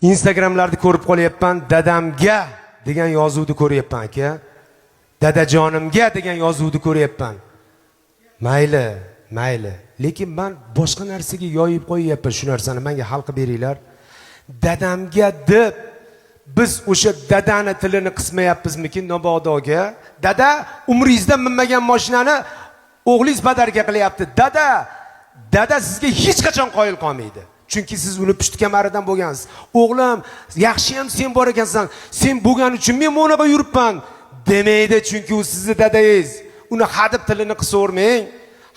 Instagramlarda ko'rib qolyapman, dadamga degan yozuvni ko'ryapman aka. Dadajonimga degan yozuvni ko'ryapman. Mayli. Lekin men boshqa narsaga yoyib qo'yyapman shu narsani. Menga hal qilib beringlar. Dadamga deb biz o'sha dadani tilini qismayapmizmikin Nobodoga? Dada umringizda minmagan mashinani o'g'lingiz badarga qilyapti. Dada sizga hech qachon qoyil qolmaydi. Chunki siz uni pushti kamaridan bo'lgansiz. O'g'lim, yaxshi ham sen bor ekansan. Sen bo'lgan uchun men bunaqa yuribman demaydi, chunki u sizning dadangiz. Uni hadib tilini qisavermang.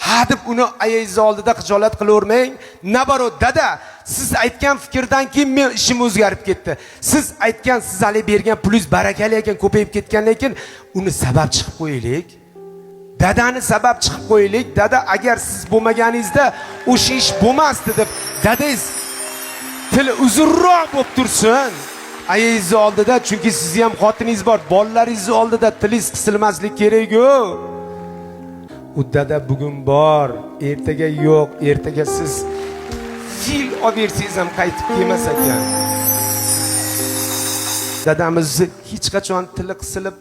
Hadib uni ayingiz oldida xijolat qilavermang. Nabarot dada, siz aytgan fikrdan keyin men ishim o'zgarib ketdi. Siz aytgan, siz hali bergan pulingiz barakali ekan, ko'payib ketgandan keyin uni sabab chiqib qo'yaylik. Dadani sabab chiqib qo'yaylik. Dada, agar siz bo'lmaganingizda o'sha ish bo'lmasdi deb dadangiz tili uzunroq bo'lib tursin. Ayingiz oldida, chunki sizni ham xotiningiz bor, bolalaringiz oldida tilingiz qisilmaslik kerak-ku. U dada bugun bor, ertaga yo'q. Ertaga siz fil olbersangiz ham qaytib kelmas ekan. Dadamizni hech qachon tili qisilib,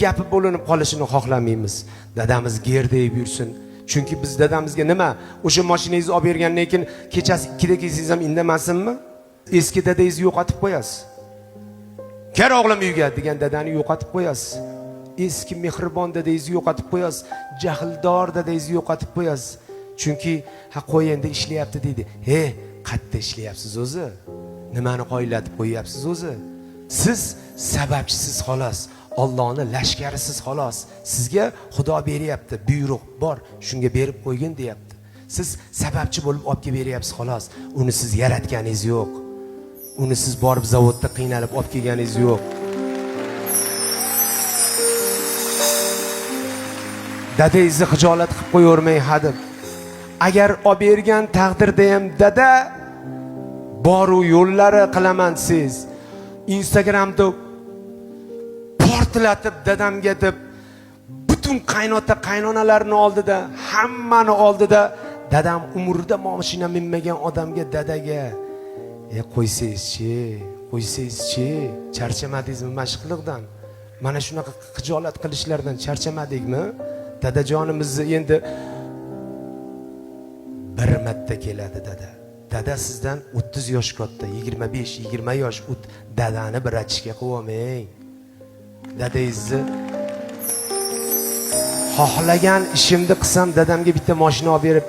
gapi bo'linib qolishini xohlamaymiz. Dadamiz gerdayib yursin. Chunki biz dadamizga nima? O'sha mashinangizni olib bergandan keyin kechasi 2 da kelsangiz ham indamasinmi? Eski dadangizni yo'qotib qo'yasiz. Kel o'g'lim uyga degan dadani yo'qotib qo'yasiz. Eski mehribon dadangizni yo'qotib qo'yasiz. Jahldor dadangizni yo'qotib qo'yasiz. Chunki qo'y endi ishlayapti deydi. Qayerda ishlayapsiz o'zi? Nimani qoyillatib qo'yyapsiz o'zi? Siz sababchisiz xolos. Allohning lashkarisiz xolos. Sizga Xudo beryapti, buyruq bor, shunga berib qo'ygin deyapti. Siz sababchi bo'lib olib kelib beryapsiz xolos. Uni siz yaratganingiz yo'q. Uni siz borib zavodda qiynalib olib kelganingiz yo'q. Dadangizni xijolat qilib qo'yavermang hadib. Agar olib bergan taqdirda ham dada boru yo'llari qilaman siz. Instagramda portlatib dadamga deb butun qaynota qaynonalarning oldida, hammani oldida dadam umrida mashina minmagan odamga dadaga qo'ysangizchi, charchamadingizmi mashqliqdan? Mana shunaqa xijolat qilishlardan charchamadingmi? Dadajonimizni endi bir marta keladi dada. Dada sizdan 30 yosh katta, 25-20 yosh. Dadani bir achishga qo'yamang. Dadangizni xohlagan ishimni qilsam dadamga bitta mashina olib berib,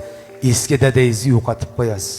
eski dadangizni yo'qotib qo'yasiz.